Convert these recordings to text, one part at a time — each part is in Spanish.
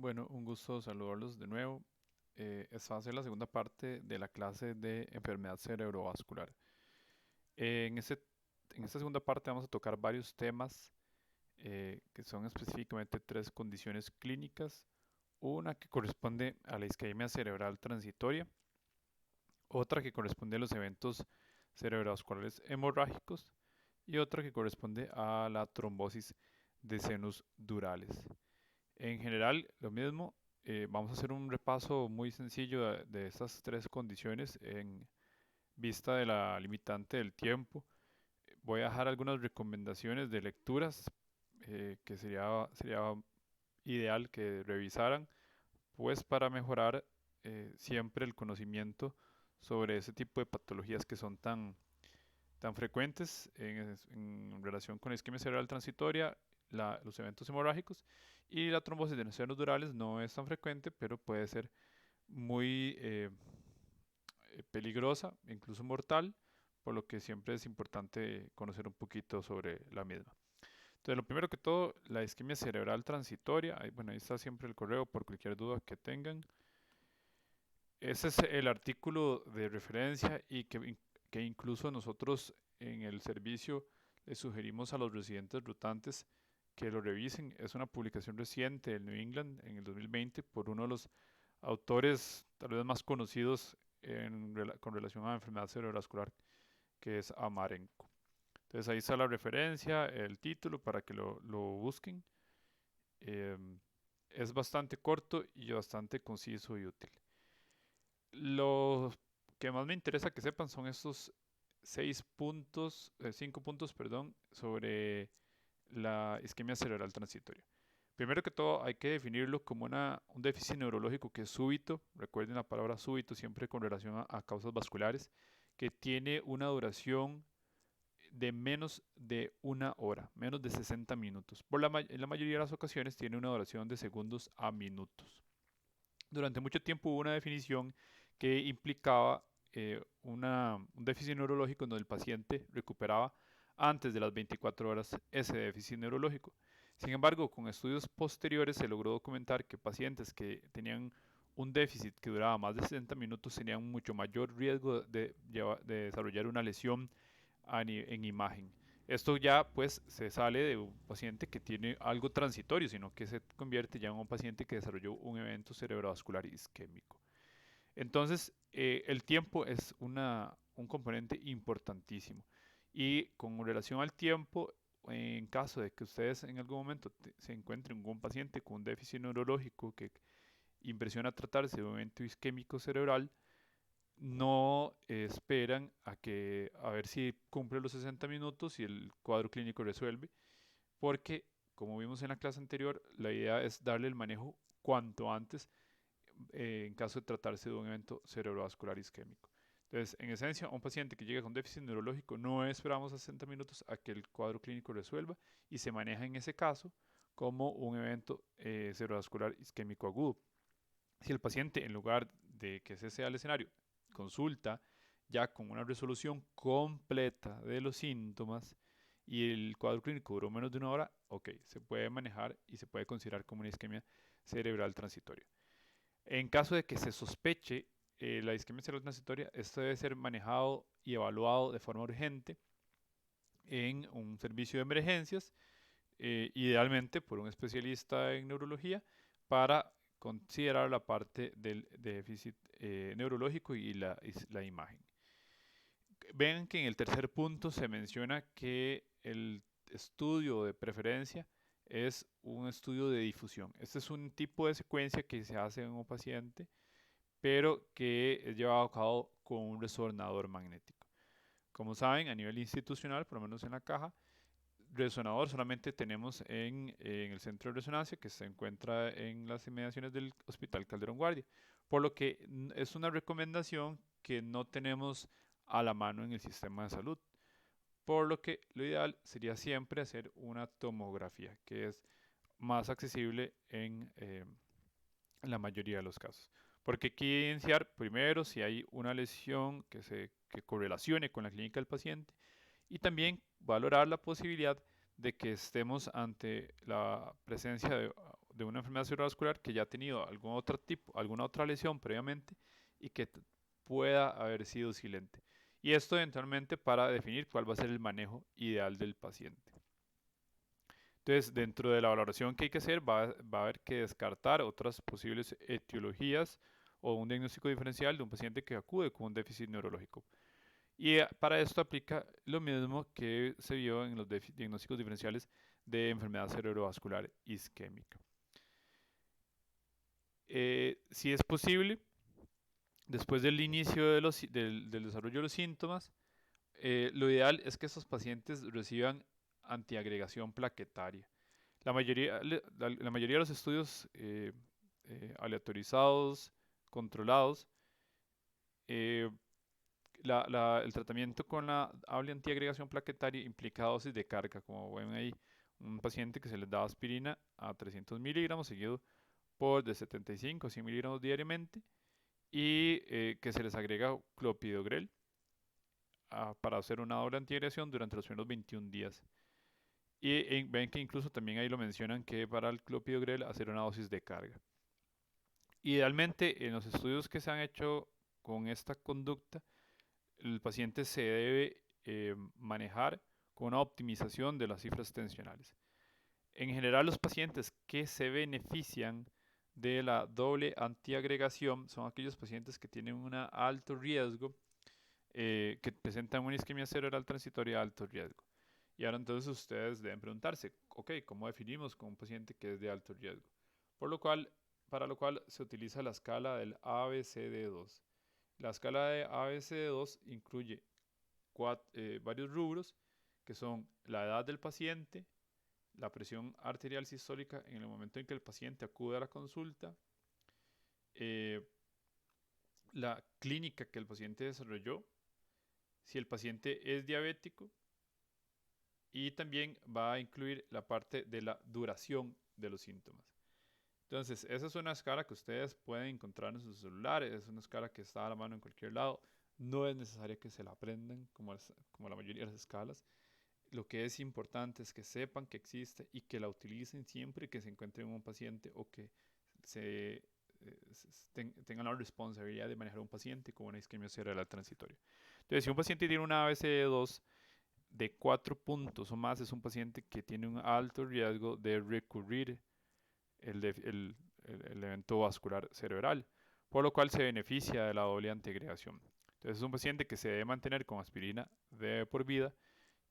Bueno, un gusto saludarlos de nuevo. Esta va a ser la segunda parte de la clase de enfermedad cerebrovascular. En en esta segunda parte vamos a tocar varios temas que son específicamente tres condiciones clínicas. Una que corresponde a la isquemia cerebral transitoria, otra que corresponde a los eventos cerebrovasculares hemorrágicos y otra que corresponde a la trombosis de senos durales. En general, lo mismo. Vamos a hacer un repaso muy sencillo de estas tres condiciones en vista de la limitante del tiempo. Voy a dejar algunas recomendaciones de lecturas que sería ideal que revisaran, pues para mejorar siempre el conocimiento sobre ese tipo de patologías que son tan frecuentes en relación con la isquemia cerebral transitoria, los eventos hemorrágicos, y la trombosis de senos durales no es tan frecuente, pero puede ser muy peligrosa, incluso mortal, por lo que siempre es importante conocer un poquito sobre la misma. Entonces, lo primero que todo, la isquemia cerebral transitoria, bueno, ahí está siempre el correo por cualquier duda que tengan. Ese es el artículo de referencia y que incluso nosotros en el servicio le sugerimos a los residentes rotantes que lo revisen. Es una publicación reciente del New England en el 2020 por uno de los autores tal vez más conocidos con relación a la enfermedad cerebrovascular, que es Amarenko. Entonces ahí está la referencia, el título para que lo busquen. Eh, es bastante corto y bastante conciso y útil. Lo que más me interesa que sepan son estos 5 puntos, perdón, sobre la isquemia cerebral transitoria. Primero que todo, hay que definirlo como un déficit neurológico que es súbito. Recuerden la palabra súbito siempre con relación a causas vasculares, que tiene una duración de menos de una hora, menos de 60 minutos. En la mayoría de las ocasiones tiene una duración de segundos a minutos. Durante mucho tiempo hubo una definición que implicaba un déficit neurológico donde el paciente recuperaba antes de las 24 horas ese déficit neurológico. Sin embargo, con estudios posteriores se logró documentar que pacientes que tenían un déficit que duraba más de 60 minutos tenían mucho mayor riesgo de desarrollar una lesión en imagen. Esto ya pues se sale de un paciente que tiene algo transitorio, sino que se convierte ya en un paciente que desarrolló un evento cerebrovascular isquémico. Entonces, el tiempo es un componente importantísimo. Y con relación al tiempo, en caso de que ustedes en algún momento se encuentren con un paciente con un déficit neurológico que impresiona tratarse de un evento isquémico cerebral, no esperan a ver si cumple los 60 minutos y el cuadro clínico resuelve, porque como vimos en la clase anterior, la idea es darle el manejo cuanto antes en caso de tratarse de un evento cerebrovascular isquémico. Entonces, en esencia, un paciente que llega con déficit neurológico no esperamos a 60 minutos a que el cuadro clínico resuelva y se maneja en ese caso como un evento cerebrovascular isquémico agudo. Si el paciente, en lugar de que ese sea el escenario, consulta ya con una resolución completa de los síntomas y el cuadro clínico duró menos de una hora, ok, se puede manejar y se puede considerar como una isquemia cerebral transitoria. En caso de que se sospeche la isquemia cerebral transitoria, esto debe ser manejado y evaluado de forma urgente en un servicio de emergencias, idealmente por un especialista en neurología, para considerar la parte del déficit neurológico y la imagen. Ven que en el tercer punto se menciona que el estudio de preferencia es un estudio de difusión. Este es un tipo de secuencia que se hace en un paciente, pero que es llevado a cabo con un resonador magnético. Como saben, a nivel institucional, por lo menos en la caja, resonador solamente tenemos en el centro de resonancia que se encuentra en las inmediaciones del Hospital Calderón Guardia, por lo que es una recomendación que no tenemos a la mano en el sistema de salud, por lo que lo ideal sería siempre hacer una tomografía, que es más accesible en la mayoría de los casos. Porque hay que evidenciar primero si hay una lesión que correlacione con la clínica del paciente y también valorar la posibilidad de que estemos ante la presencia de una enfermedad cerebrovascular que ya ha tenido algún otro tipo, alguna otra lesión previamente y que pueda haber sido silente. Y esto eventualmente para definir cuál va a ser el manejo ideal del paciente. Entonces, dentro de la valoración que hay que hacer, va a haber que descartar otras posibles etiologías o un diagnóstico diferencial de un paciente que acude con un déficit neurológico. Y para esto aplica lo mismo que se vio en los diagnósticos diferenciales de enfermedad cerebrovascular isquémica. Si es posible, después del inicio del desarrollo de los síntomas, lo ideal es que estos pacientes reciban antiagregación plaquetaria. La mayoría de los estudios aleatorizados, controlados, eh, el tratamiento con la antiagregación plaquetaria implica dosis de carga, como ven ahí, un paciente que se les da aspirina a 300 miligramos seguido por de 75 a 100 miligramos diariamente y que se les agrega clopidogrel para hacer una doble antiagregación durante los primeros 21 días. Y ven que incluso también ahí lo mencionan que para el clopidogrel hacer una dosis de carga. Idealmente, en los estudios que se han hecho con esta conducta, el paciente se debe manejar con una optimización de las cifras tensionales. En general, los pacientes que se benefician de la doble antiagregación son aquellos pacientes que tienen un alto riesgo, que presentan una isquemia cerebral transitoria de alto riesgo. Y ahora entonces ustedes deben preguntarse, ok, ¿cómo definimos con un paciente que es de alto riesgo? Para lo cual se utiliza la escala del ABCD2. La escala de ABCD2 incluye varios rubros que son la edad del paciente, la presión arterial sistólica en el momento en que el paciente acude a la consulta, eh, la clínica que el paciente desarrolló, si el paciente es diabético, y también va a incluir la parte de la duración de los síntomas. Entonces, esa es una escala que ustedes pueden encontrar en sus celulares, es una escala que está a la mano en cualquier lado. No es necesario que se la aprendan como la mayoría de las escalas. Lo que es importante es que sepan que existe y que la utilicen siempre que se encuentren un paciente o que tengan la responsabilidad de manejar un paciente con una isquemia cerebral transitoria. Entonces, si un paciente tiene una ABCD2 de 4 puntos o más, es un paciente que tiene un alto riesgo de recurrir el, el evento vascular cerebral, por lo cual se beneficia de la doble antiagregación. Entonces es un paciente que se debe mantener con aspirina de por vida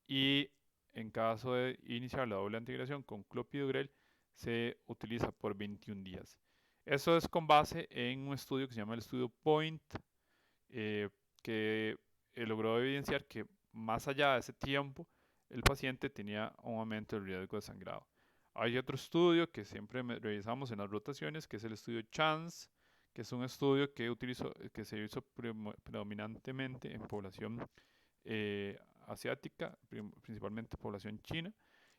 y en caso de iniciar la doble antiagregación con clopidogrel se utiliza por 21 días. Eso es con base en un estudio que se llama el estudio POINT, que logró evidenciar que más allá de ese tiempo el paciente tenía un aumento del riesgo de sangrado. Hay otro estudio que siempre revisamos en las rotaciones, que es el estudio CHANCE, que es un estudio que se hizo predominantemente en población asiática, principalmente población china,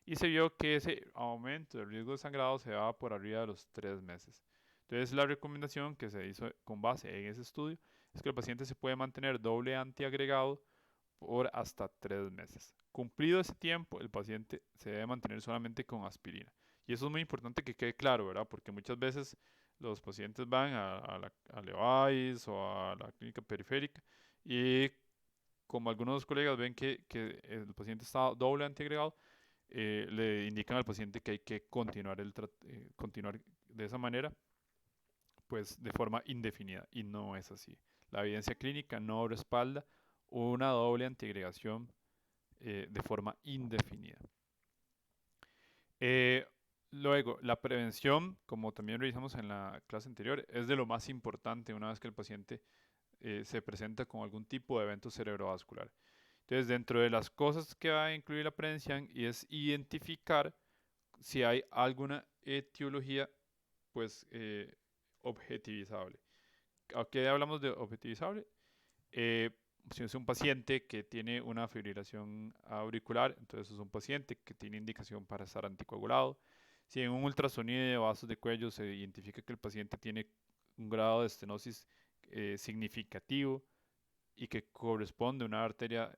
y se vio que ese aumento del riesgo de sangrado se daba por arriba de los 3 meses. Entonces la recomendación que se hizo con base en ese estudio es que el paciente se puede mantener doble antiagregado por hasta 3 meses. Cumplido ese tiempo, el paciente se debe mantener solamente con aspirina. Y eso es muy importante que quede claro, ¿verdad? Porque muchas veces los pacientes van a Levi's o a la clínica periférica y como algunos colegas ven que el paciente está doble antiagregado, le indican al paciente que hay que continuar de esa manera, pues de forma indefinida, y no es así. La evidencia clínica no respalda una doble antiagregación de forma indefinida. Eh, Luego, la prevención, como también revisamos en la clase anterior, es de lo más importante una vez que el paciente se presenta con algún tipo de evento cerebrovascular. Entonces, dentro de las cosas que va a incluir la prevención y es identificar si hay alguna etiología, pues, objetivizable. ¿A qué hablamos de objetivizable? Si es un paciente que tiene una fibrilación auricular, entonces es un paciente que tiene indicación para estar anticoagulado. Si en un ultrasonido de vasos de cuello se identifica que el paciente tiene un grado de estenosis significativo y que corresponde a una arteria,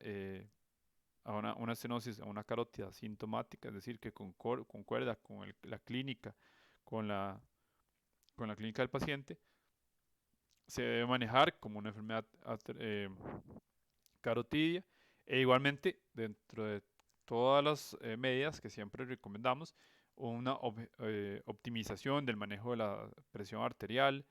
a una estenosis, a una carótida sintomática, es decir, que concuerda con la clínica, con con la clínica del paciente, se debe manejar como una enfermedad carotidia, e igualmente dentro de todas las medidas que siempre recomendamos, una optimización del manejo de la presión arterial,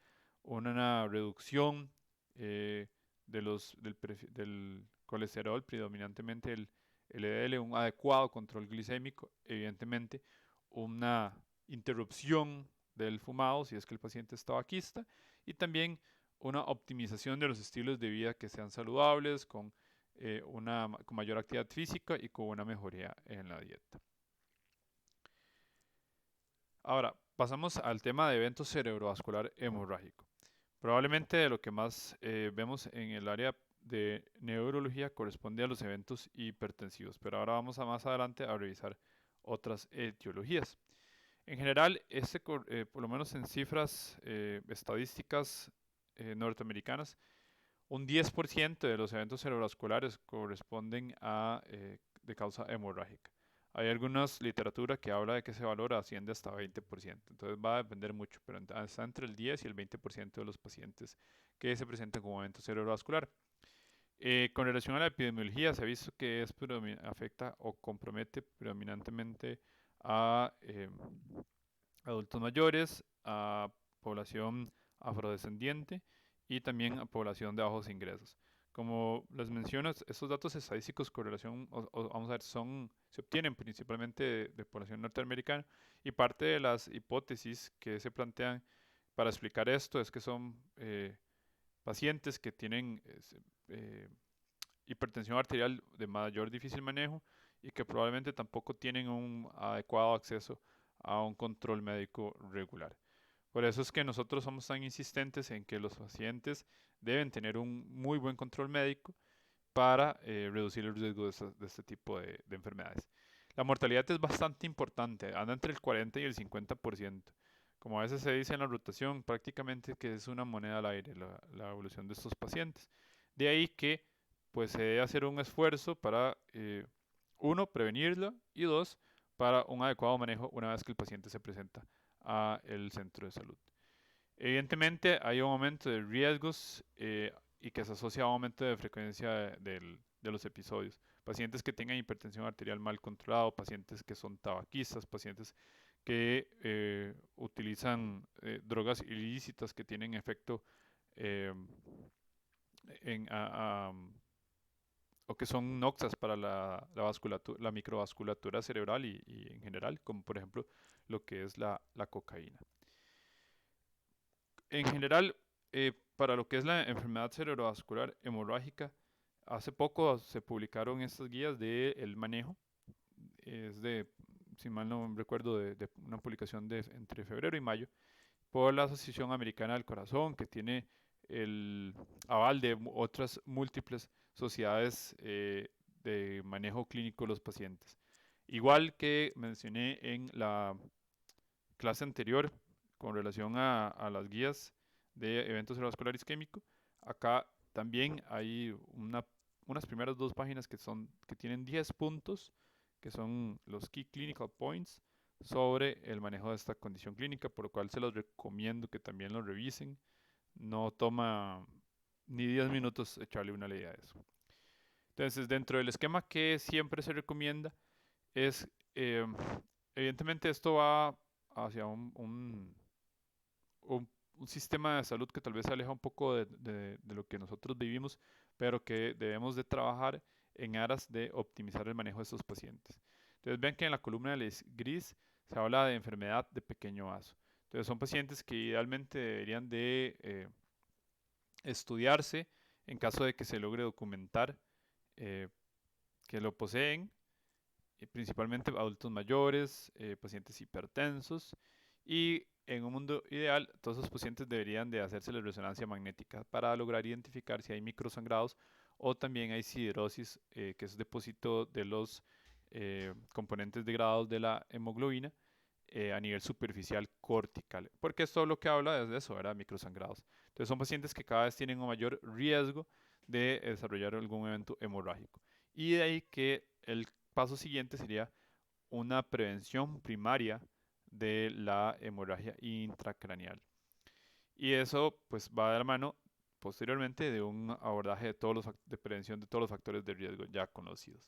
una reducción eh, del colesterol, predominantemente el LDL, un adecuado control glicémico, evidentemente una interrupción del fumado si es que el paciente es tabaquista, y también una optimización de los estilos de vida que sean saludables, con mayor actividad física y con una mejoría en la dieta. Ahora, pasamos al tema de evento cerebrovascular hemorrágico. Probablemente de lo que más vemos en el área de neurología corresponde a los eventos hipertensivos, pero ahora vamos a más adelante a revisar otras etiologías. En general, por lo menos en cifras estadísticas norteamericanas, un 10% de los eventos cerebrovasculares corresponden de causa hemorrágica. Hay algunas literatura que habla de que ese valor asciende hasta 20%, entonces va a depender mucho, pero está entre el 10 y el 20% de los pacientes que se presentan como evento cerebrovascular. Con relación a la epidemiología, se ha visto que afecta o compromete predominantemente a adultos mayores, a población afrodescendiente y también a población de bajos ingresos. Como les menciono, estos datos estadísticos correlación, vamos a ver, se obtienen principalmente de población norteamericana, y parte de las hipótesis que se plantean para explicar esto es que son pacientes que tienen eh, hipertensión arterial de mayor difícil manejo y que probablemente tampoco tienen un adecuado acceso a un control médico regular. Por eso es que nosotros somos tan insistentes en que los pacientes deben tener un muy buen control médico para reducir el riesgo de este tipo de enfermedades. La mortalidad es bastante importante, anda entre el 40 y el 50%. Como a veces se dice en la rotación, prácticamente que es una moneda al aire la evolución de estos pacientes. De ahí que pues se debe hacer un esfuerzo para, uno, prevenirlo, y dos, para un adecuado manejo una vez que el paciente se presenta a el centro de salud. Evidentemente hay un aumento de riesgos y que se asocia a un aumento de frecuencia de los episodios. Pacientes que tengan hipertensión arterial mal controlado, pacientes que son tabaquistas, pacientes que utilizan drogas ilícitas que tienen efecto eh, en, o que son noxas para la microvasculatura cerebral y en general, como por ejemplo lo que es la cocaína. En general, para lo que es la enfermedad cerebrovascular hemorrágica, hace poco se publicaron estas guías del manejo. Es de, si mal no recuerdo, de una publicación de entre febrero y mayo, por la Asociación Americana del Corazón, que tiene el aval de otras múltiples sociedades de manejo clínico de los pacientes. Igual que mencioné en la clase anterior con relación a las guías de eventos cerebrovascular isquémico, acá también hay unas primeras dos páginas que tienen 10 puntos, que son los Key Clinical Points sobre el manejo de esta condición clínica, por lo cual se los recomiendo que también lo revisen. No toma ni 10 minutos echarle una leída a eso. Entonces, dentro del esquema que siempre se recomienda es, eh, evidentemente esto va hacia un sistema de salud que tal vez se aleja un poco de lo que nosotros vivimos, pero que debemos de trabajar en aras de optimizar el manejo de estos pacientes. Entonces ven que en la columna gris se habla de enfermedad de pequeño vaso. Entonces son pacientes que idealmente deberían de estudiarse en caso de que se logre documentar eh, que lo poseen, principalmente adultos mayores, pacientes hipertensos, y en un mundo ideal todos esos pacientes deberían de hacerse la resonancia magnética para lograr identificar si hay microsangrados o también hay siderosis, que es depósito de los componentes degradados de la hemoglobina a nivel superficial cortical, porque esto lo que habla es de eso, ¿verdad? Microsangrados. Entonces son pacientes que cada vez tienen un mayor riesgo de desarrollar algún evento hemorrágico. Y de ahí que el paso siguiente sería una prevención primaria de la hemorragia intracraneal. Y eso pues va de la mano posteriormente de un abordaje de prevención de todos los factores de riesgo ya conocidos.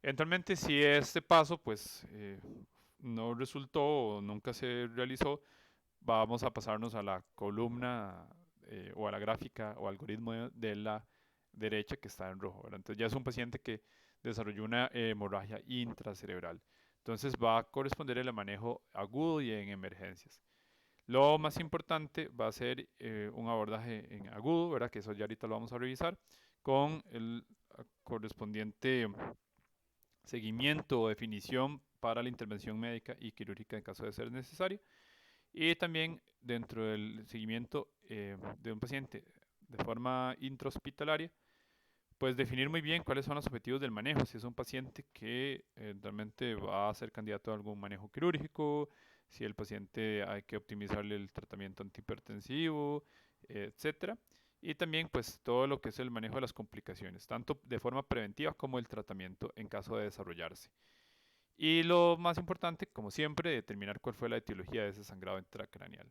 Eventualmente, si este paso pues no resultó o nunca se realizó, vamos a pasarnos a la columna o a la gráfica o algoritmo de la derecha que está en rojo, ¿verdad? Entonces ya es un paciente que desarrolló una hemorragia intracerebral. Entonces va a corresponder el manejo agudo y en emergencias. Lo más importante va a ser un abordaje en agudo, ¿verdad? Que eso ya ahorita lo vamos a revisar, con el correspondiente seguimiento o definición para la intervención médica y quirúrgica en caso de ser necesario. Y también dentro del seguimiento de un paciente de forma intrahospitalaria, pues definir muy bien cuáles son los objetivos del manejo. Si es un paciente que realmente va a ser candidato a algún manejo quirúrgico, si el paciente hay que optimizarle el tratamiento antihipertensivo, etcétera. Y también pues todo lo que es el manejo de las complicaciones, tanto de forma preventiva como el tratamiento en caso de desarrollarse. Y lo más importante, como siempre, determinar cuál fue la etiología de ese sangrado intracraneal.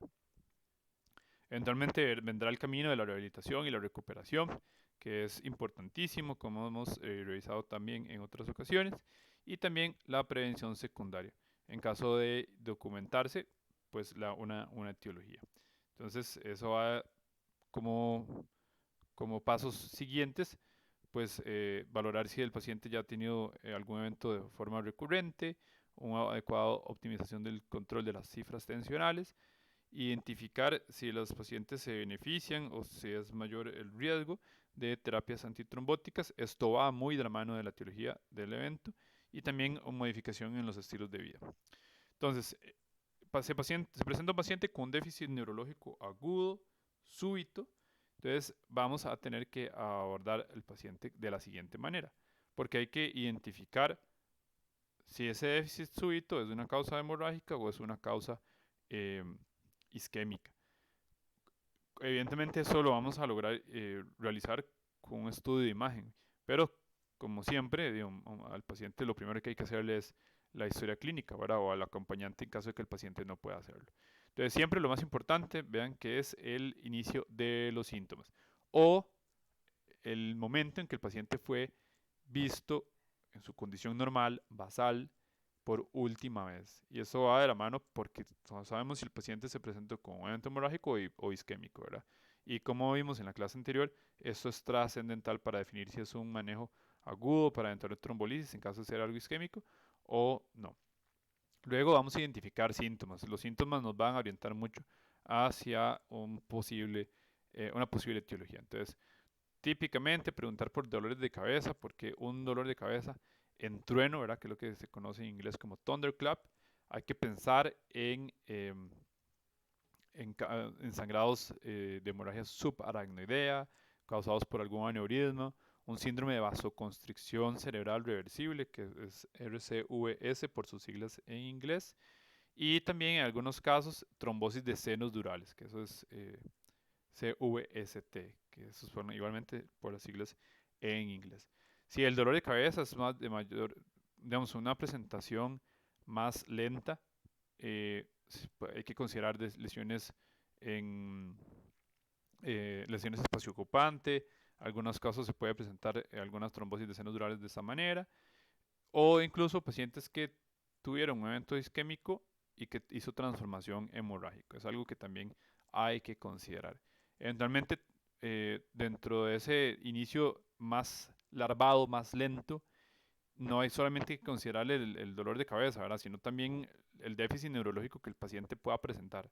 Eventualmente vendrá el camino de la rehabilitación y la recuperación, que es importantísimo, como hemos revisado también en otras ocasiones, y también la prevención secundaria, en caso de documentarse pues una etiología. Entonces, eso va como pasos siguientes, pues valorar si el paciente ya ha tenido algún evento de forma recurrente, una adecuada optimización del control de las cifras tensionales, identificar si los pacientes se benefician o si es mayor el riesgo de terapias antitrombóticas. Esto va muy de la mano de la etiología del evento y también modificación en los estilos de vida. Entonces, se presenta un paciente con un déficit neurológico agudo, súbito. Entonces, vamos a tener que abordar al paciente de la siguiente manera, porque hay que identificar si ese déficit súbito es una causa hemorrágica o es una causa eh, isquémica. Evidentemente eso lo vamos a lograr realizar con un estudio de imagen, pero como siempre, digamos, al paciente lo primero que hay que hacerle es la historia clínica, ¿verdad? O al acompañante en caso de que el paciente no pueda hacerlo. Entonces siempre lo más importante, vean que es el inicio de los síntomas o el momento en que el paciente fue visto en su condición normal, basal, por última vez. Y eso va de la mano porque no sabemos si el paciente se presenta con un evento hemorrágico o isquémico, ¿verdad? Y como vimos en la clase anterior, esto es trascendental para definir si es un manejo agudo para eventual trombolisis en caso de ser algo isquémico o no. Luego vamos a identificar síntomas. Los síntomas nos van a orientar mucho hacia una posible etiología. Entonces, típicamente preguntar por dolores de cabeza, porque un dolor de cabeza en trueno, ¿verdad? Que es lo que se conoce en inglés como thunderclap, hay que pensar en sangrados de hemorragia subaracnoidea causados por algún aneurisma, un síndrome de vasoconstricción cerebral reversible, que es RCVS por sus siglas en inglés, y también en algunos casos trombosis de senos durales, que eso es CVST, que esos fueron igualmente por las siglas en inglés. Si el dolor de cabeza es más de mayor, digamos, una presentación más lenta, hay que considerar lesiones en lesiones espacio-ocupante. Algunos casos se puede presentar algunas trombosis de senos durales de esta manera, o incluso pacientes que tuvieron un evento isquémico y que hizo transformación hemorrágica. Es algo que también hay que considerar. Eventualmente, dentro de ese inicio más larvado, más lento, no hay solamente que considerar el dolor de cabeza, ¿verdad? Sino también el déficit neurológico que el paciente pueda presentar.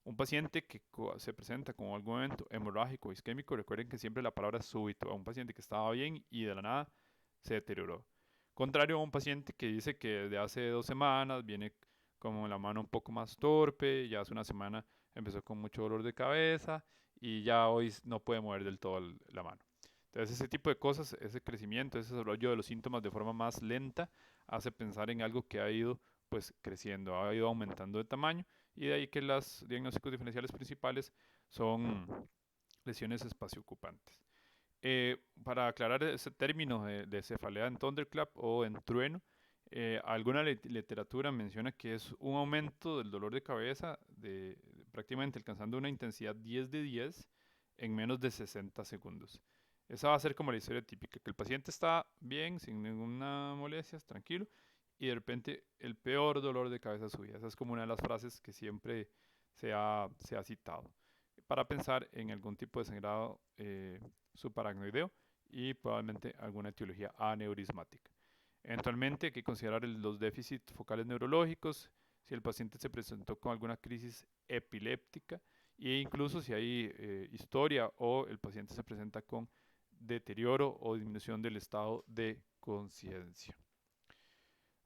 Un paciente que se presenta con algún evento hemorrágico o isquémico, recuerden que siempre la palabra es súbito. A un paciente que estaba bien y de la nada se deterioró. Contrario a un paciente que dice que desde hace 2 semanas viene como la mano un poco más torpe, ya hace una semana empezó con mucho dolor de cabeza y ya hoy no puede mover del todo la mano. Entonces ese tipo de cosas, ese crecimiento, ese desarrollo de los síntomas de forma más lenta, hace pensar en algo que ha ido pues creciendo, ha ido aumentando de tamaño y de ahí que los diagnósticos diferenciales principales son lesiones espaciocupantes. Para aclarar ese término de cefalea en thunderclap o en trueno, Alguna literatura menciona que es un aumento del dolor de cabeza de prácticamente alcanzando una intensidad 10 de 10 en menos de 60 segundos. Esa va a ser como la historia típica, que el paciente está bien, sin ninguna molestia, tranquilo, y de repente el peor dolor de cabeza de su vida. Esa es como una de las frases que siempre se ha citado para pensar en algún tipo de sangrado subaracnoideo y probablemente alguna etiología aneurismática. Eventualmente hay que considerar los déficits focales neurológicos, si el paciente se presentó con alguna crisis epiléptica e incluso si hay historia o el paciente se presenta con deterioro o disminución del estado de conciencia.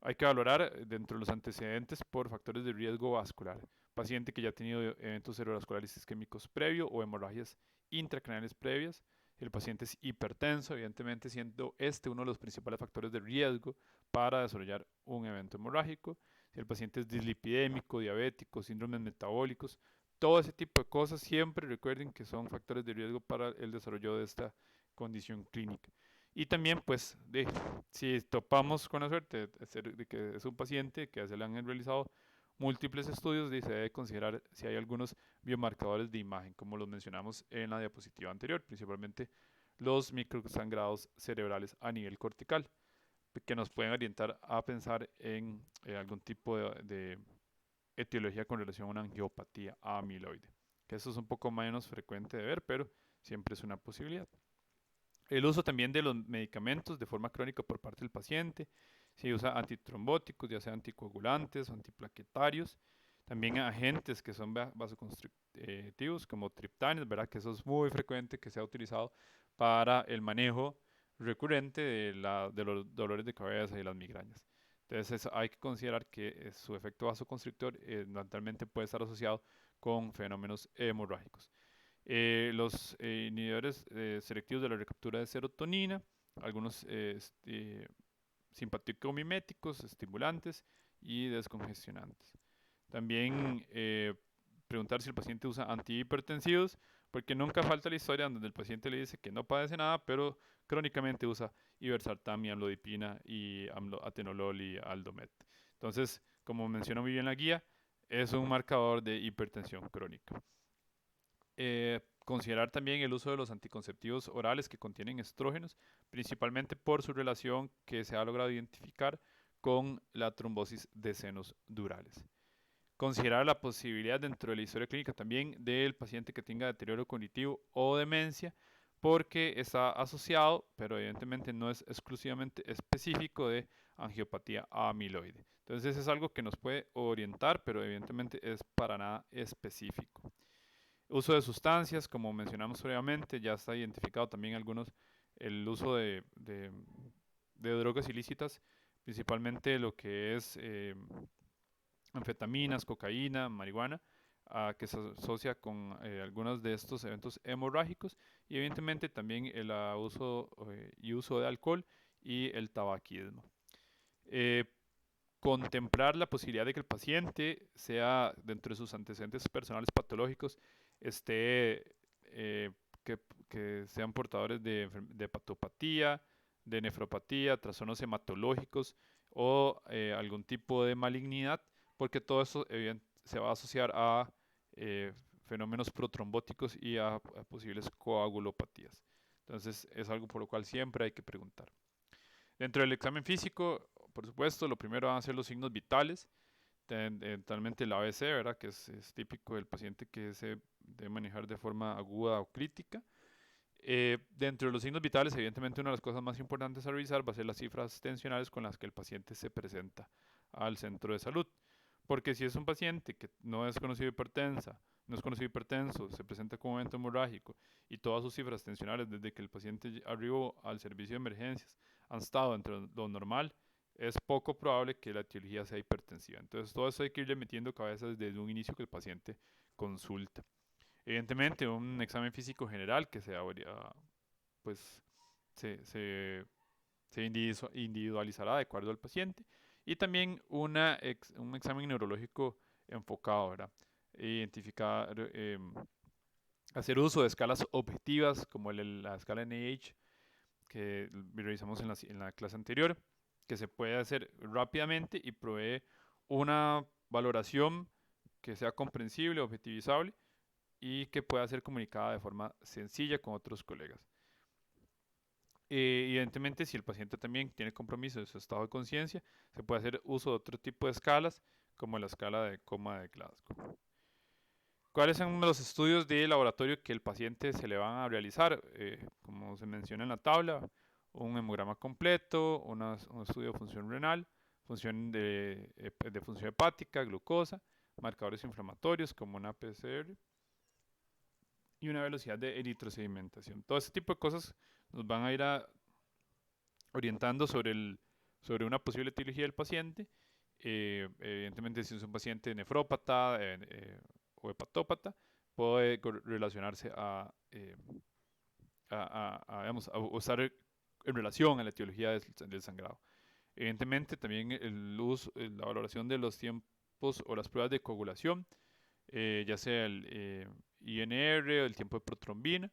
Hay que valorar dentro de los antecedentes por factores de riesgo vascular. Paciente que ya ha tenido eventos cerebrovasculares isquémicos previos o hemorragias intracraneales previas. El paciente es hipertenso, evidentemente siendo este uno de los principales factores de riesgo para desarrollar un evento hemorrágico. Si el paciente es dislipidémico, diabético, síndromes metabólicos, todo ese tipo de cosas siempre recuerden que son factores de riesgo para el desarrollo de esta condición clínica. Y también, pues, si topamos con la suerte de que es un paciente que se le han realizado múltiples estudios, se debe considerar si hay algunos biomarcadores de imagen, como los mencionamos en la diapositiva anterior, principalmente los microsangrados cerebrales a nivel cortical, que nos pueden orientar a pensar en algún tipo de etiología con relación a una angiopatía amiloide, que eso es un poco menos frecuente de ver, pero siempre es una posibilidad. El uso también de los medicamentos de forma crónica por parte del paciente. Se usa antitrombóticos, ya sea anticoagulantes o antiplaquetarios. También agentes que son vasoconstrictivos como triptanes, ¿verdad? Que eso es muy frecuente que sea utilizado para el manejo recurrente de los dolores de cabeza y las migrañas. Entonces hay que considerar que su efecto vasoconstrictor naturalmente puede estar asociado con fenómenos hemorrágicos. Los inhibidores selectivos de la recaptura de serotonina, algunos simpaticomiméticos, estimulantes y descongestionantes. También preguntar si el paciente usa antihipertensivos, porque nunca falta la historia donde el paciente le dice que no padece nada, pero crónicamente usa iversartán y amlodipina y atenolol y aldomet. Entonces, como menciona muy bien la guía, es un marcador de hipertensión crónica. Considerar también el uso de los anticonceptivos orales que contienen estrógenos, principalmente por su relación que se ha logrado identificar con la trombosis de senos durales. Considerar la posibilidad dentro de la historia clínica también del paciente que tenga deterioro cognitivo o demencia, porque está asociado, pero evidentemente no es exclusivamente específico de angiopatía amiloide. Entonces es algo que nos puede orientar, pero evidentemente es para nada específico. Uso de sustancias, como mencionamos previamente, ya está identificado también el uso de drogas ilícitas, principalmente lo que es anfetaminas, cocaína, marihuana, que se asocia con algunos de estos eventos hemorrágicos y evidentemente también el uso y uso de alcohol y el tabaquismo. Eh, Contemplar la posibilidad de que el paciente sea, dentro de sus antecedentes personales patológicos, esté, eh, que sean portadores de hepatopatía, de nefropatía, trastornos hematológicos o algún tipo de malignidad, porque todo eso se va a asociar a fenómenos protrombóticos y a posibles coagulopatías. Entonces es algo por lo cual siempre hay que preguntar. Dentro del examen físico, por supuesto, lo primero van a ser los signos vitales, eventualmente el ABC, ¿verdad? Que es típico del paciente que se debe manejar de forma aguda o crítica. Dentro de los signos vitales, evidentemente una de las cosas más importantes a revisar va a ser las cifras tensionales con las que el paciente se presenta al centro de salud. Porque si es un paciente que no es conocido hipertensa, no es conocido hipertenso, se presenta con un evento hemorrágico y todas sus cifras tensionales desde que el paciente arribó al servicio de emergencias han estado dentro de lo normal, es poco probable que la etiología sea hipertensiva. Entonces todo eso hay que irle metiendo cabeza desde un inicio que el paciente consulta. Evidentemente un examen físico general que pues, se, se, se individualizará de acuerdo al paciente y también un examen neurológico enfocado, ¿verdad? Identificar, hacer uso de escalas objetivas como la escala NIH que revisamos en la clase anterior, que se puede hacer rápidamente y provee una valoración que sea comprensible, objetivizable y que pueda ser comunicada de forma sencilla con otros colegas. Evidentemente, si el paciente también tiene compromiso de su estado de conciencia, se puede hacer uso de otro tipo de escalas, como la escala de coma de Glasgow. ¿Cuáles son los estudios de laboratorio que el paciente se le van a realizar? Como se menciona en la tabla, un hemograma completo, un estudio de función renal, función de función hepática, glucosa, marcadores inflamatorios como una PCR y una velocidad de eritrosedimentación. Todo este tipo de cosas nos van a ir orientando sobre una posible etiología del paciente. Evidentemente, si es un paciente nefrópata o hepatópata, puede relacionarse digamos, a usar en relación a la etiología del sangrado. Evidentemente, también la valoración de los tiempos o las pruebas de coagulación, ya sea el INR o el tiempo de protrombina.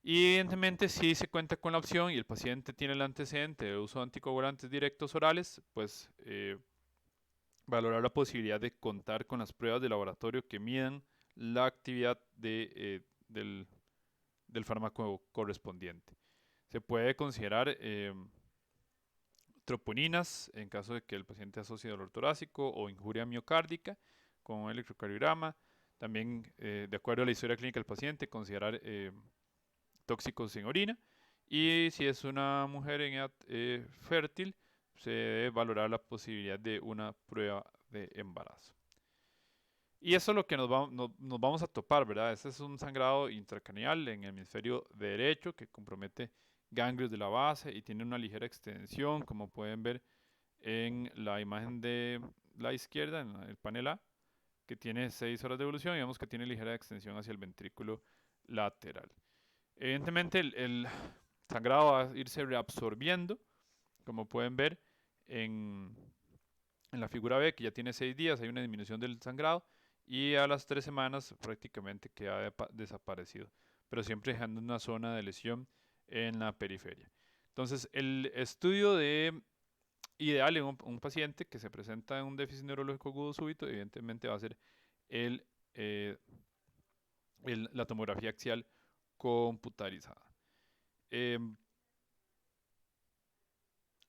Y evidentemente, si se cuenta con la opción y el paciente tiene el antecedente de uso de anticoagulantes directos orales, pues valorar la posibilidad de contar con las pruebas de laboratorio que midan la actividad del fármaco correspondiente. Se puede considerar troponinas en caso de que el paciente asocie dolor torácico o injuria miocárdica con un electrocardiograma. También, de acuerdo a la historia clínica del paciente, considerar tóxicos en orina. Y si es una mujer en edad fértil, se debe valorar la posibilidad de una prueba de embarazo. Y eso es lo que nos vamos a topar, ¿verdad? Este es un sangrado intracraneal en el hemisferio derecho que compromete ganglios de la base y tiene una ligera extensión, como pueden ver en la imagen de la izquierda, en el panel A, que tiene 6 horas de evolución y vemos que tiene ligera extensión hacia el ventrículo lateral. Evidentemente, el sangrado va a irse reabsorbiendo, como pueden ver en la figura B, que ya tiene 6 días, hay una disminución del sangrado y a las 3 semanas prácticamente queda desaparecido, pero siempre dejando una zona de lesión en la periferia. Entonces, el estudio ideal en un paciente que se presenta en un déficit neurológico agudo súbito, evidentemente va a ser el, eh, la tomografía axial computarizada.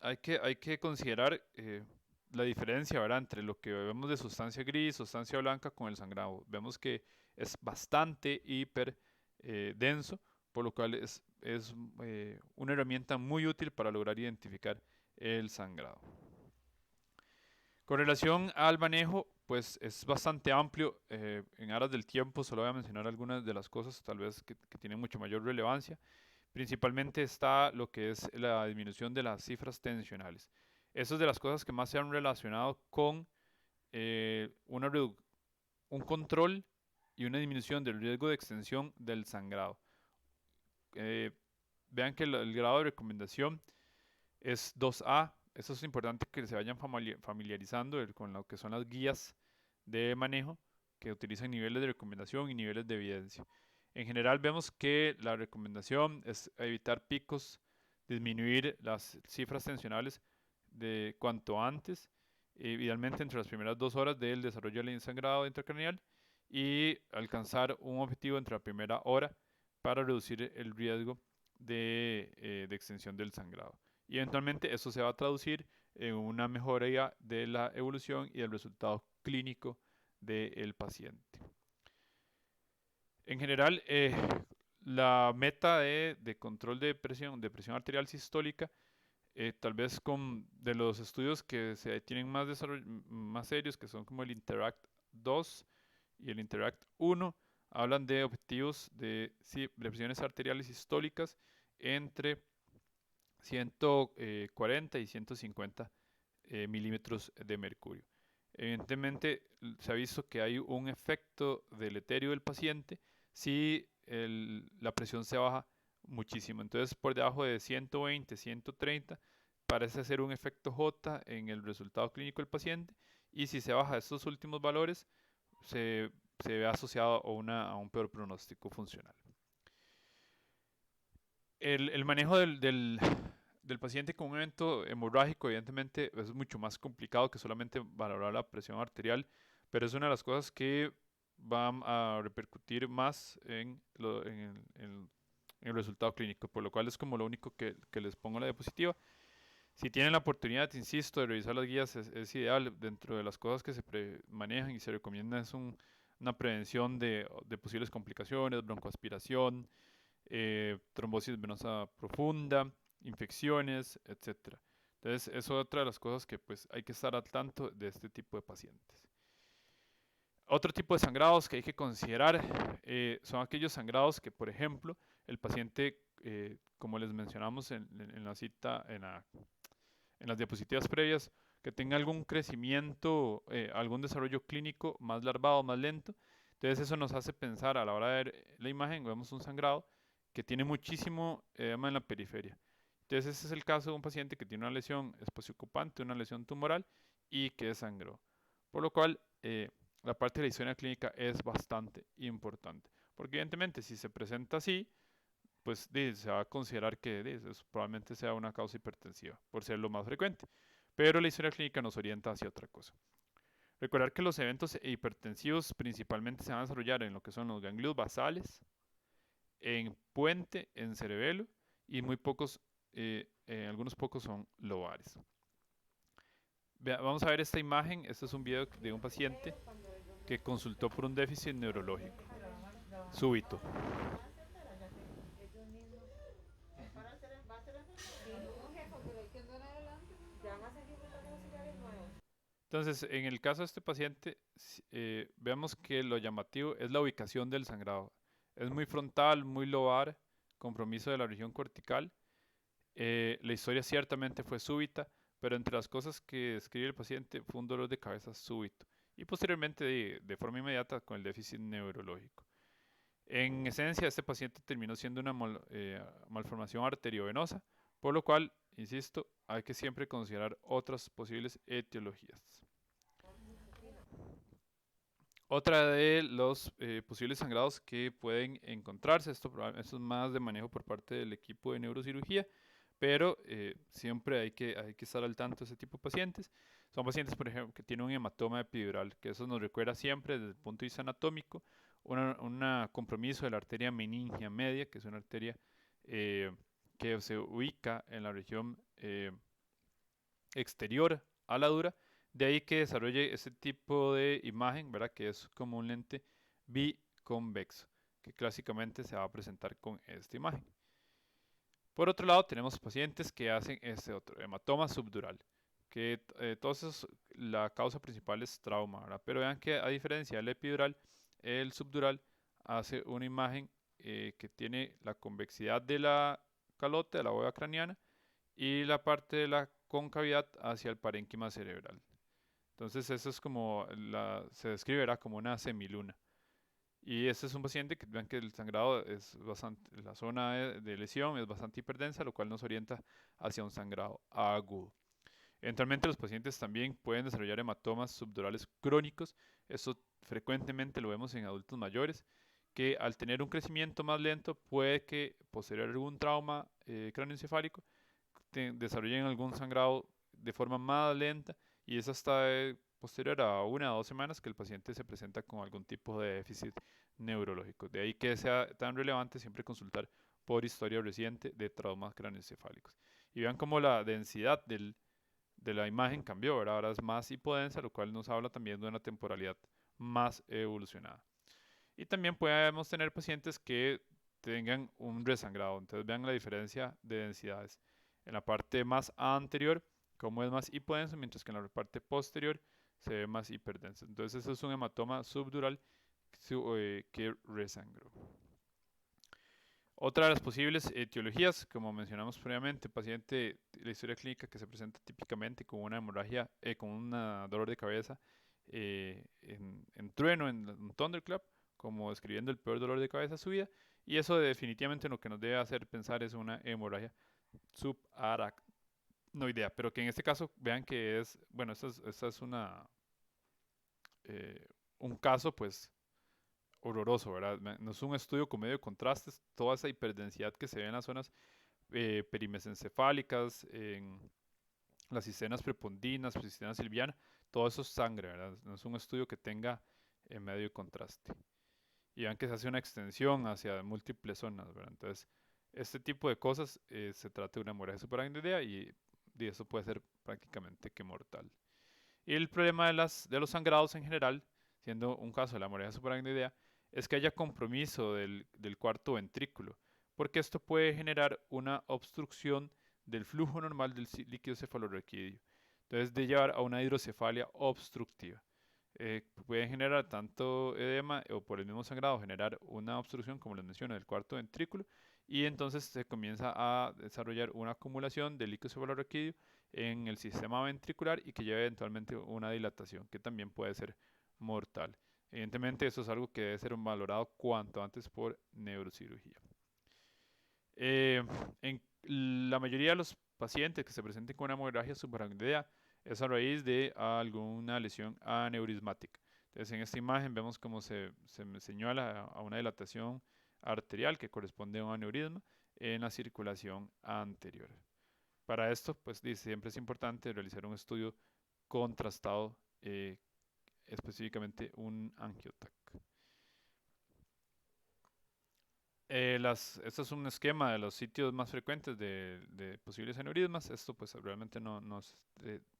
Hay que considerar la diferencia, ¿verdad?, entre lo que vemos de sustancia gris, sustancia blanca con el sangrado. Vemos que es bastante hiper denso, por lo cual es una herramienta muy útil para lograr identificar el sangrado. Con relación al manejo, pues es bastante amplio. En aras del tiempo solo voy a mencionar algunas de las cosas tal vez que tienen mucho mayor relevancia. Principalmente está lo que es la disminución de las cifras tensionales. Eso es de las cosas que más se han relacionado con un control y una disminución del riesgo de extensión del sangrado. Vean que el grado de recomendación es 2A. Eso es importante que se vayan familiarizando con lo que son las guías de manejo que utilizan niveles de recomendación y niveles de evidencia. En general vemos que la recomendación es evitar picos, disminuir las cifras tensionales de cuanto antes, idealmente entre las primeras 2 horas del desarrollo del sangrado intracraneal y alcanzar un objetivo entre la primera hora para reducir el riesgo de extensión del sangrado. Y eventualmente eso se va a traducir en una mejora de la evolución y del resultado clínico del paciente. En general, la meta de control de presión arterial sistólica, tal vez de los estudios que se tienen más serios, que son como el INTERACT 2 y el INTERACT 1, hablan de objetivos de presiones arteriales sistólicas entre 140 y 150 milímetros de mercurio. Evidentemente se ha visto que hay un efecto deleterio del paciente si la presión se baja muchísimo. Entonces por debajo de 120, 130 parece ser un efecto J en el resultado clínico del paciente y si se baja estos últimos valores se ve asociado a un peor pronóstico funcional. El manejo de del paciente con un evento hemorrágico, evidentemente es mucho más complicado que solamente valorar la presión arterial, pero es una de las cosas que van a repercutir más en el resultado clínico, por lo cual es como lo único que les pongo en la diapositiva. Si tienen la oportunidad, insisto, de revisar las guías, es ideal. Dentro de las cosas que se manejan y se recomienda es una prevención de posibles complicaciones, broncoaspiración, trombosis venosa profunda, infecciones, etcétera. Entonces, eso es otra de las cosas que pues hay que estar al tanto de este tipo de pacientes. Otro tipo de sangrados que hay que considerar son aquellos sangrados que, por ejemplo, el paciente, como les mencionamos en la cita, en las diapositivas previas, que tenga algún crecimiento, algún desarrollo clínico más larvado, más lento. Entonces eso nos hace pensar a la hora de ver la imagen, vemos un sangrado que tiene muchísimo edema en la periferia. Entonces ese es el caso de un paciente que tiene una lesión espacio-ocupante, una lesión tumoral y que sangró. Por lo cual, la parte de la historia clínica es bastante importante. Porque evidentemente si se presenta así, pues se va a considerar que eso probablemente sea una causa hipertensiva, por ser lo más frecuente. Pero la historia clínica nos orienta hacia otra cosa. Recordar que los eventos hipertensivos principalmente se van a desarrollar en lo que son los ganglios basales, en puente, en cerebelo y muy pocos, algunos pocos son lobares. Vamos a ver esta imagen. Este es un video de un paciente que consultó por un déficit neurológico súbito. Entonces, en el caso de este paciente, vemos que lo llamativo es la ubicación del sangrado. Es muy frontal, muy lobar, compromiso de la región cortical. La historia ciertamente fue súbita, pero entre las cosas que describe el paciente fue un dolor de cabeza súbito y posteriormente de forma inmediata con el déficit neurológico. En esencia, este paciente terminó siendo una malformación arteriovenosa, por lo cual, insisto, hay que siempre considerar otras posibles etiologías. Otra de los posibles sangrados que pueden encontrarse, esto es más de manejo por parte del equipo de neurocirugía, pero siempre hay que estar al tanto de ese tipo de pacientes. Son pacientes, por ejemplo, que tienen un hematoma epidural, que eso nos recuerda siempre desde el punto de vista anatómico un compromiso de la arteria meningia media, que es una arteria que se ubica en la región exterior a la dura. De ahí que desarrolle ese tipo de imagen, ¿verdad? Que es como un lente biconvexo, que clásicamente se va a presentar con esta imagen. Por otro lado, tenemos pacientes que hacen este otro, hematoma subdural, que entonces la causa principal es trauma, ¿verdad? Pero vean que a diferencia del epidural, el subdural hace una imagen que tiene la convexidad de la calote, de la bóveda craneana, y la parte de la concavidad hacia el parénquima cerebral. Entonces eso es como, se describe como una semiluna. Y este es un paciente que vean que el sangrado es bastante, la zona de lesión es bastante hiperdensa, lo cual nos orienta hacia un sangrado agudo. Eventualmente los pacientes también pueden desarrollar hematomas subdurales crónicos. Eso frecuentemente lo vemos en adultos mayores, que al tener un crecimiento más lento puede que posterior a algún trauma cráneoencefálico desarrollen algún sangrado de forma más lenta y es hasta posterior a 1 o 2 semanas que el paciente se presenta con algún tipo de déficit neurológico. De ahí que sea tan relevante siempre consultar por historia reciente de traumas craneoencefálicos. Y vean cómo la densidad de la imagen cambió, ¿verdad? Ahora es más hipodensa, lo cual nos habla también de una temporalidad más evolucionada. Y también podemos tener pacientes que tengan un resangrado. Entonces vean la diferencia de densidades. En la parte más anterior, como es más hipodenso, mientras que en la parte posterior se ve más hiperdenso. Entonces eso es un hematoma subdural que resangró. Otra de las posibles etiologías, como mencionamos previamente, paciente, la historia clínica que se presenta típicamente con una hemorragia, con un dolor de cabeza en trueno, en un thunderclap, como describiendo el peor dolor de cabeza de su vida, y eso definitivamente lo que nos debe hacer pensar es una hemorragia subaracnoidea, pero que en este caso vean que es, bueno, esta es un caso pues horroroso, ¿verdad? No es un estudio con medio de contrastes, toda esa hiperdensidad que se ve en las zonas perimesencefálicas, en las cisternas prepondinas, cisterna silviana, todo eso es sangre, ¿verdad? No es un estudio que tenga medio de contraste. Y vean que se hace una extensión hacia múltiples zonas, ¿verdad? Entonces, este tipo de cosas se trata de una hemorragia subaracnoidea y eso puede ser prácticamente que mortal. Y el problema de los sangrados en general, siendo un caso de la hemorragia subaracnoidea, es que haya compromiso del cuarto ventrículo, porque esto puede generar una obstrucción del flujo normal del líquido cefalorraquídeo. Entonces, de llevar a una hidrocefalia obstructiva. Puede generar tanto edema o por el mismo sangrado generar una obstrucción, como les menciono, del cuarto ventrículo y entonces se comienza a desarrollar una acumulación de líquido cefalorraquídeo en el sistema ventricular y que lleve eventualmente una dilatación que también puede ser mortal. Evidentemente eso es algo que debe ser valorado cuanto antes por neurocirugía. En la mayoría de los pacientes que se presenten con una hemorragia subaracnoidea es a raíz de alguna lesión aneurismática. Entonces en esta imagen vemos cómo se señala a una dilatación arterial que corresponde a un aneurisma en la circulación anterior. Para esto, pues siempre es importante realizar un estudio contrastado, específicamente un angiotac. Este es un esquema de los sitios más frecuentes de posibles aneurismas. Esto pues realmente no es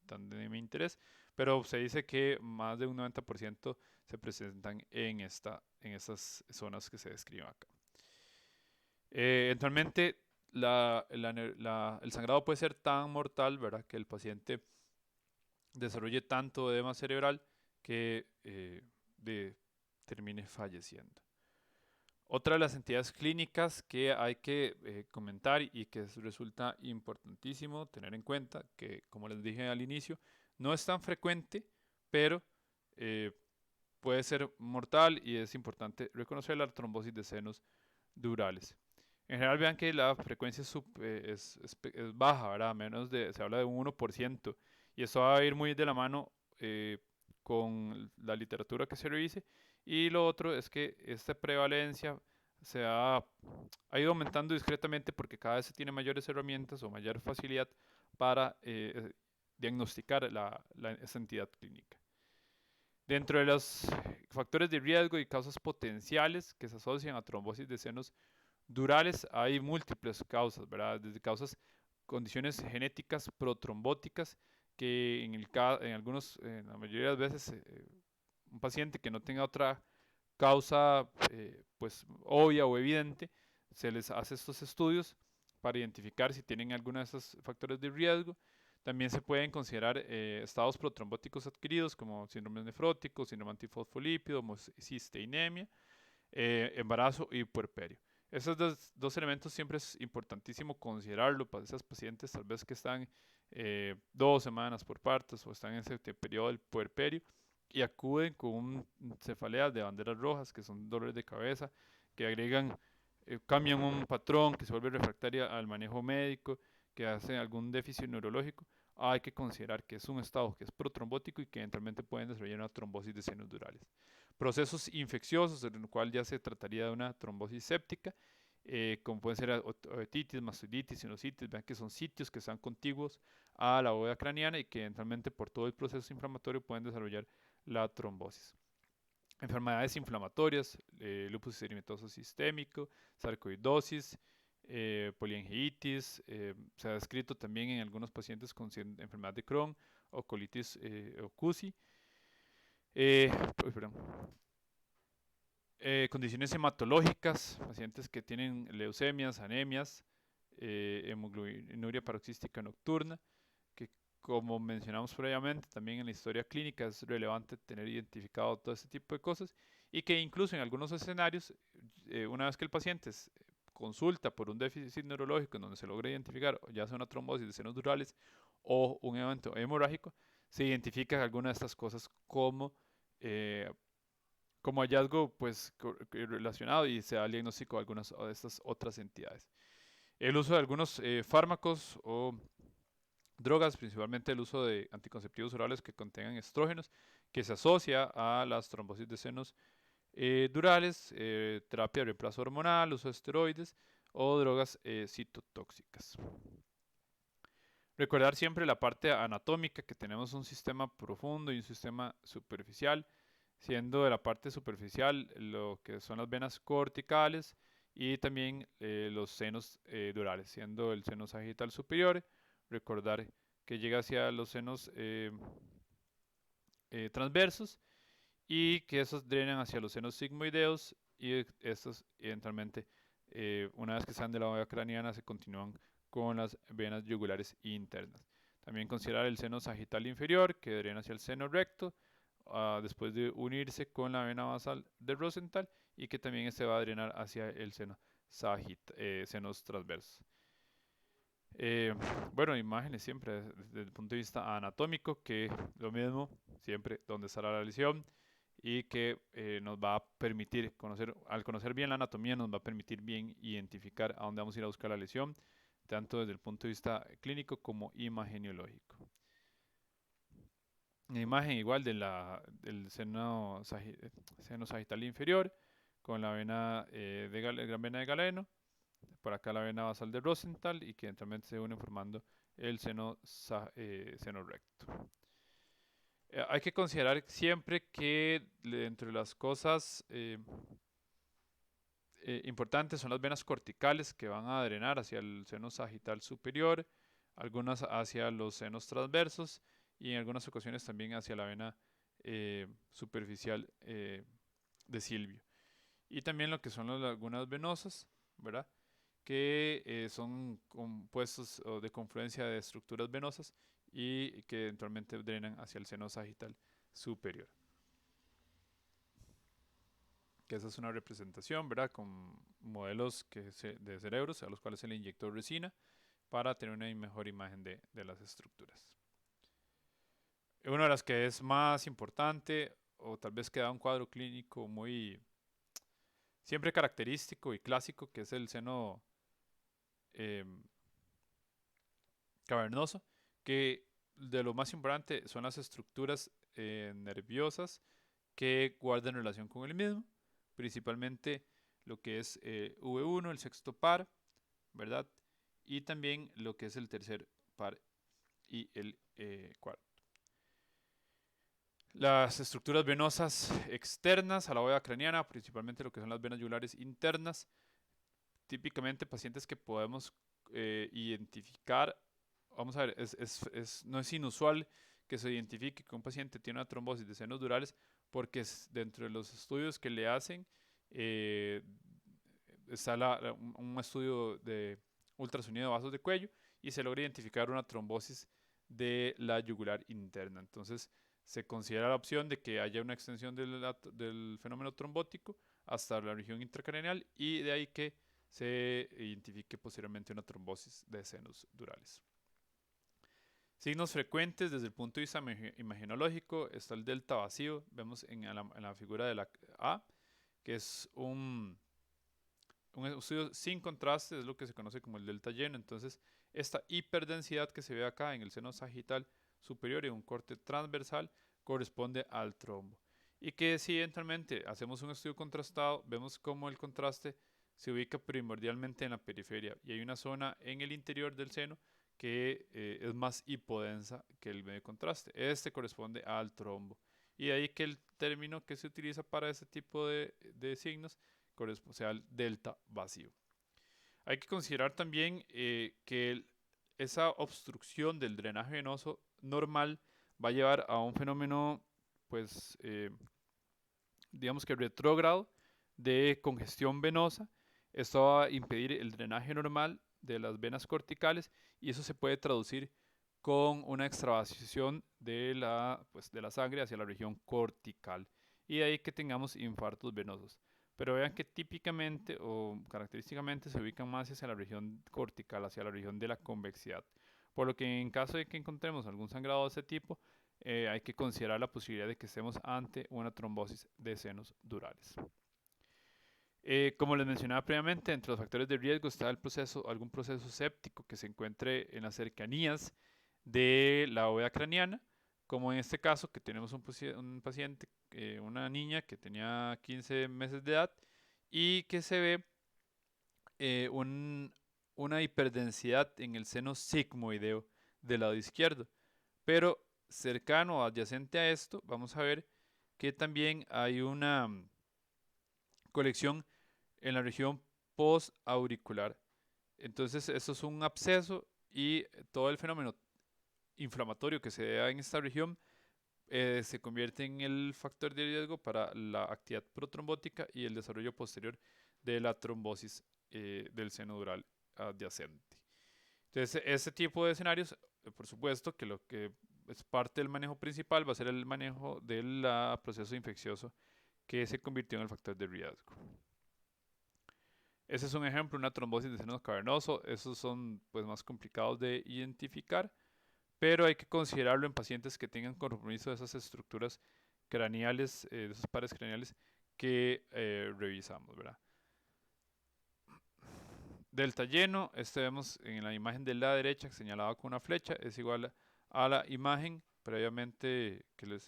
tan de mi interés, pero se dice que más de un 90% se presentan en estas zonas que se describen acá. Eventualmente el sangrado puede ser tan mortal, ¿verdad?, que el paciente desarrolle tanto edema cerebral que termine falleciendo. Otra de las entidades clínicas que hay que comentar y que resulta importantísimo tener en cuenta, que como les dije al inicio, no es tan frecuente, pero eh, puede ser mortal y es importante reconocer la trombosis de senos durales. En general vean que la frecuencia es baja, ¿verdad? Se habla de un 1%, y eso va a ir muy de la mano con la literatura que se revise. Y lo otro es que esta prevalencia ha ido aumentando discretamente porque cada vez se tiene mayores herramientas o mayor facilidad para diagnosticar esa entidad clínica. Dentro de los factores de riesgo y causas potenciales que se asocian a trombosis de senos durales hay múltiples causas, ¿verdad? Desde condiciones genéticas protrombóticas que en la mayoría de las veces, un paciente que no tenga otra causa pues obvia o evidente, se les hace estos estudios para identificar si tienen alguno de esos factores de riesgo. También se pueden considerar estados protrombóticos adquiridos como síndrome nefrótico, síndrome antifosfolípido, homocisteinemia, embarazo y puerperio. Esos dos elementos siempre es importantísimo considerarlo para esas pacientes tal vez que están 2 semanas por partos o están en ese periodo del puerperio y acuden con cefaleas de banderas rojas, que son dolores de cabeza, que cambian un patrón, que se vuelve refractaria al manejo médico, que hace algún déficit neurológico. Hay que considerar que es un estado que es protrombótico y que eventualmente pueden desarrollar una trombosis de senos durales. Procesos infecciosos, en el cual ya se trataría de una trombosis séptica, como pueden ser otitis, mastoiditis, sinusitis. Vean que son sitios que están contiguos a la bóveda craneana y que eventualmente por todo el proceso inflamatorio pueden desarrollar la trombosis. Enfermedades inflamatorias, lupus eritematoso sistémico, sarcoidosis, poliangiitis, se ha descrito también en algunos pacientes con enfermedad de Crohn o colitis o CUSI. Perdón. Condiciones hematológicas, pacientes que tienen leucemias, anemias, hemoglobinuria paroxística nocturna, que como mencionamos previamente, también en la historia clínica es relevante tener identificado todo este tipo de cosas y que incluso en algunos escenarios, una vez que el paciente consulta por un déficit neurológico en donde se logra identificar ya sea una trombosis de senos durales o un evento hemorrágico, se identifica alguna de estas cosas como hallazgo pues relacionado y se da el diagnóstico de algunas de estas otras entidades. El uso de algunos fármacos o drogas, principalmente el uso de anticonceptivos orales que contengan estrógenos, que se asocia a las trombosis de senos durales, terapia de reemplazo hormonal, uso de esteroides o drogas citotóxicas. Recordar siempre la parte anatómica, que tenemos un sistema profundo y un sistema superficial, siendo de la parte superficial lo que son las venas corticales y también los senos durales, siendo el seno sagital superior. Recordar que llega hacia los senos transversos y que esos drenan hacia los senos sigmoideos y estos eventualmente, una vez que salen de la bóveda craneana, se continúan con las venas yugulares internas. También considerar el seno sagital inferior, que drena hacia el seno recto, después de unirse con la vena basal de Rosenthal, y que también este va a drenar hacia el seno senos transversos. Bueno, imágenes siempre desde el punto de vista anatómico, que lo mismo, siempre donde estará la lesión, y que nos va a permitir al conocer bien la anatomía, nos va a permitir bien identificar a dónde vamos a ir a buscar la lesión, tanto desde el punto de vista clínico como imageniológico. La imagen igual del seno sagital inferior, con la vena gran vena de Galeno, por acá la vena basal de Rosenthal, y que eventualmente se unen formando el seno recto. Hay que considerar siempre que dentro de las cosas importantes son las venas corticales, que van a drenar hacia el seno sagital superior, algunas hacia los senos transversos y en algunas ocasiones también hacia la vena superficial de Silvio. Y también lo que son las lagunas venosas, ¿verdad?, que son compuestos de confluencia de estructuras venosas y que eventualmente drenan hacia el seno sagital superior. Que esa es una representación, ¿verdad?, con modelos de cerebros a los cuales se le inyectó resina para tener una mejor imagen de las estructuras. Una de las que es más importante, o tal vez que da un cuadro clínico muy siempre característico y clásico, que es el seno cavernoso, que de lo más importante son las estructuras nerviosas que guardan relación con el mismo, principalmente lo que es V1, el sexto par, ¿verdad? Y también lo que es el tercer par y el cuarto. Las estructuras venosas externas a la bóveda craneana, principalmente lo que son las venas yugulares internas, típicamente pacientes que podemos identificar. Vamos a ver, no es inusual que se identifique que un paciente tiene una trombosis de senos durales, porque dentro de los estudios que le hacen está un estudio de ultrasonido de vasos de cuello y se logra identificar una trombosis de la yugular interna. Entonces se considera la opción de que haya una extensión del fenómeno trombótico hasta la región intracraneal y de ahí que se identifique posteriormente una trombosis de senos durales. Signos frecuentes desde el punto de vista imagenológico está el delta vacío. Vemos en la figura de la A, que es un estudio sin contraste, es lo que se conoce como el delta lleno. Entonces, esta hiperdensidad que se ve acá en el seno sagital superior y un corte transversal corresponde al trombo. Y que si eventualmente hacemos un estudio contrastado, vemos cómo el contraste se ubica primordialmente en la periferia y hay una zona en el interior del seno que es más hipodensa que el medio contraste. Este corresponde al trombo. Y de ahí que el término que se utiliza para este tipo de signos sea el delta vacío. Hay que considerar también que esa obstrucción del drenaje venoso normal va a llevar a un fenómeno, pues, digamos que retrógrado de congestión venosa. Esto va a impedir el drenaje normal de las venas corticales y eso se puede traducir con una extravasación de la sangre hacia la región cortical y de ahí que tengamos infartos venosos. Pero vean que típicamente o característicamente se ubican más hacia la región cortical, hacia la región de la convexidad. Por lo que en caso de que encontremos algún sangrado de este tipo, hay que considerar la posibilidad de que estemos ante una trombosis de senos durales. Como les mencionaba previamente, entre los factores de riesgo está algún proceso séptico que se encuentre en las cercanías de la bóveda craneana, como en este caso que tenemos un paciente, una niña que tenía 15 meses de edad y que se ve una hiperdensidad en el seno sigmoideo del lado izquierdo. Pero cercano o adyacente a esto, vamos a ver que también hay una colección en la región postauricular. Entonces, eso es un absceso y todo el fenómeno inflamatorio que se da en esta región se convierte en el factor de riesgo para la actividad protrombótica y el desarrollo posterior de la trombosis del seno dural adyacente. Entonces, ese tipo de escenarios, por supuesto, que lo que es parte del manejo principal va a ser el manejo del proceso infeccioso que se convirtió en el factor de riesgo. Ese es un ejemplo, una trombosis de seno cavernoso. Esos son pues más complicados de identificar, pero hay que considerarlo en pacientes que tengan compromiso de esas estructuras craneales, de esos pares craneales que revisamos, ¿verdad? Delta lleno, este vemos en la imagen de la derecha señalada con una flecha, es igual a la imagen previamente que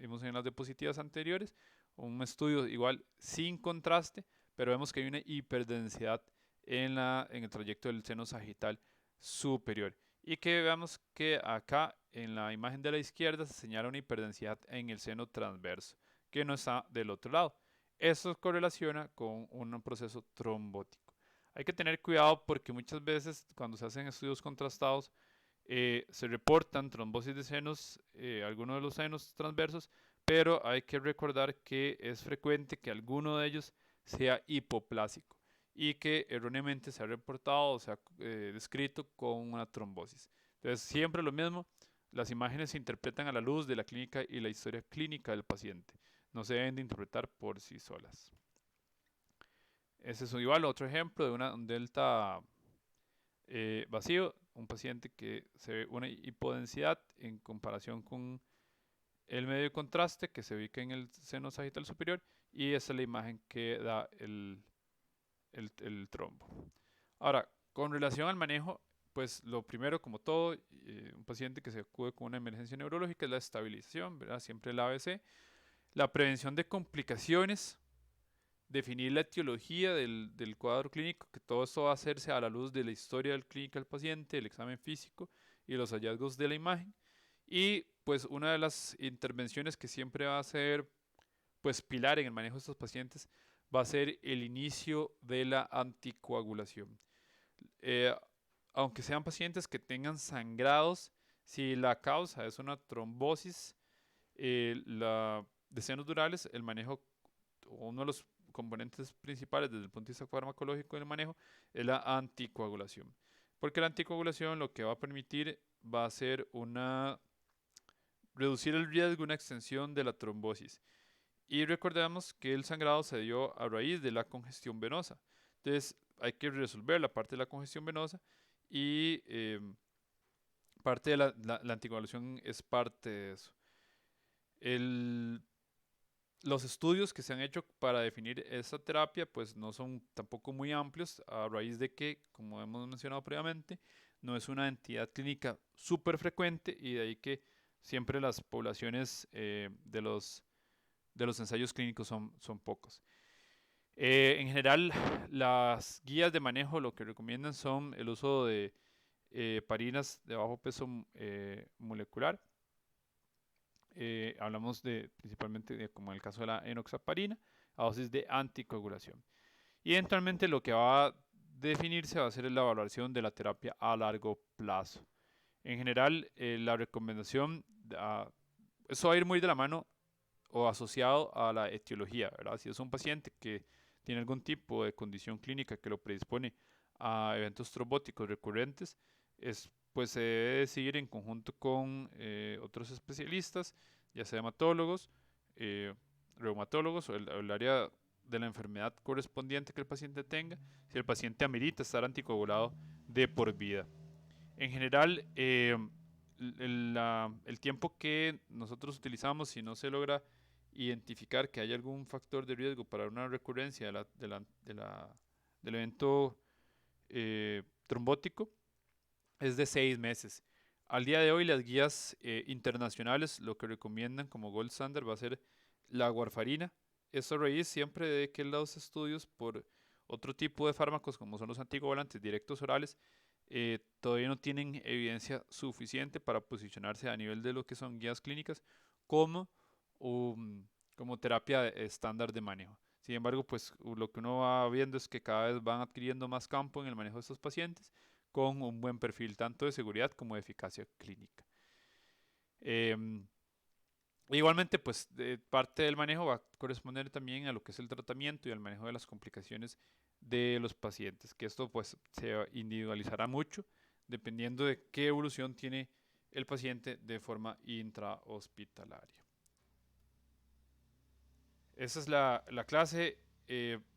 vimos en las diapositivas anteriores, un estudio igual sin contraste, pero vemos que hay una hiperdensidad en el trayecto del seno sagital superior y que veamos que acá en la imagen de la izquierda se señala una hiperdensidad en el seno transverso que no está del otro lado. Eso correlaciona con un proceso trombótico. Hay que tener cuidado porque muchas veces cuando se hacen estudios contrastados se reportan trombosis de senos, algunos de los senos transversos, pero hay que recordar que es frecuente que alguno de ellos sea hipoplásico y que erróneamente se ha reportado o se ha descrito con una trombosis. Entonces, siempre lo mismo, las imágenes se interpretan a la luz de la clínica y la historia clínica del paciente. No se deben de interpretar por sí solas. Ese es igual otro ejemplo de un delta vacío, un paciente que se ve una hipodensidad en comparación con el medio de contraste que se ubica en el seno sagital superior y esa es la imagen que da el trombo. Ahora, con relación al manejo, pues lo primero, como todo, un paciente que se acude con una emergencia neurológica es la estabilización, ¿verdad? Siempre el ABC, la prevención de complicaciones, definir la etiología del cuadro clínico, que todo esto va a hacerse a la luz de la historia del clínica del paciente, el examen físico y los hallazgos de la imagen. Y pues una de las intervenciones que siempre va a ser pues pilar en el manejo de estos pacientes va a ser el inicio de la anticoagulación. Eh, Aunque sean pacientes que tengan sangrados, si la causa es una trombosis de senos durales, el manejo, uno de los componentes principales desde el punto de vista farmacológico del manejo es la anticoagulación. Porque la anticoagulación lo que va a permitir va a ser reducir el riesgo de una extensión de la trombosis. Y recordemos que el sangrado se dio a raíz de la congestión venosa. Entonces hay que resolver la parte de la congestión venosa y parte de la anticoagulación es parte de eso. Los estudios que se han hecho para definir esta terapia pues no son tampoco muy amplios a raíz de que, como hemos mencionado previamente, no es una entidad clínica súper frecuente y de ahí que siempre las poblaciones de los ensayos clínicos son pocos. En general, las guías de manejo lo que recomiendan son el uso de heparinas de bajo peso molecular. Hablamos principalmente como en el caso de la enoxaparina, a dosis de anticoagulación. Y eventualmente lo que va a definirse va a ser la valoración de la terapia a largo plazo. En general, la recomendación, eso va a ir muy de la mano o asociado a la etiología, ¿verdad? Si es un paciente que tiene algún tipo de condición clínica que lo predispone a eventos trombóticos recurrentes, pues se debe seguir en conjunto con otros especialistas, ya sea hematólogos, reumatólogos o el área de la enfermedad correspondiente que el paciente tenga, si el paciente amerita estar anticoagulado de por vida. En general, el tiempo que nosotros utilizamos, si no se logra identificar que hay algún factor de riesgo para una recurrencia del evento trombótico, es de 6 meses. Al día de hoy, las guías internacionales lo que recomiendan como gold standard va a ser la warfarina. Eso a raíz siempre de que los estudios por Otro tipo de fármacos, como son los anticoagulantes directos orales, todavía no tienen evidencia suficiente para posicionarse a nivel de lo que son guías clínicas como, um, como terapia estándar de manejo. Sin embargo, pues lo que uno va viendo es que cada vez van adquiriendo más campo en el manejo de estos pacientes con un buen perfil tanto de seguridad como de eficacia clínica. Em, Igualmente, pues parte del manejo va a corresponder también a lo que es el tratamiento y al manejo de las complicaciones de los pacientes, que esto pues se individualizará mucho dependiendo de qué evolución tiene el paciente de forma intrahospitalaria. Esa es la clase.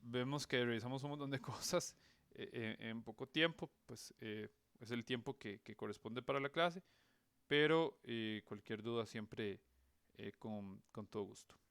Vemos que realizamos un montón de cosas en poco tiempo, pues es el tiempo que corresponde para la clase, pero cualquier duda siempre con todo gusto.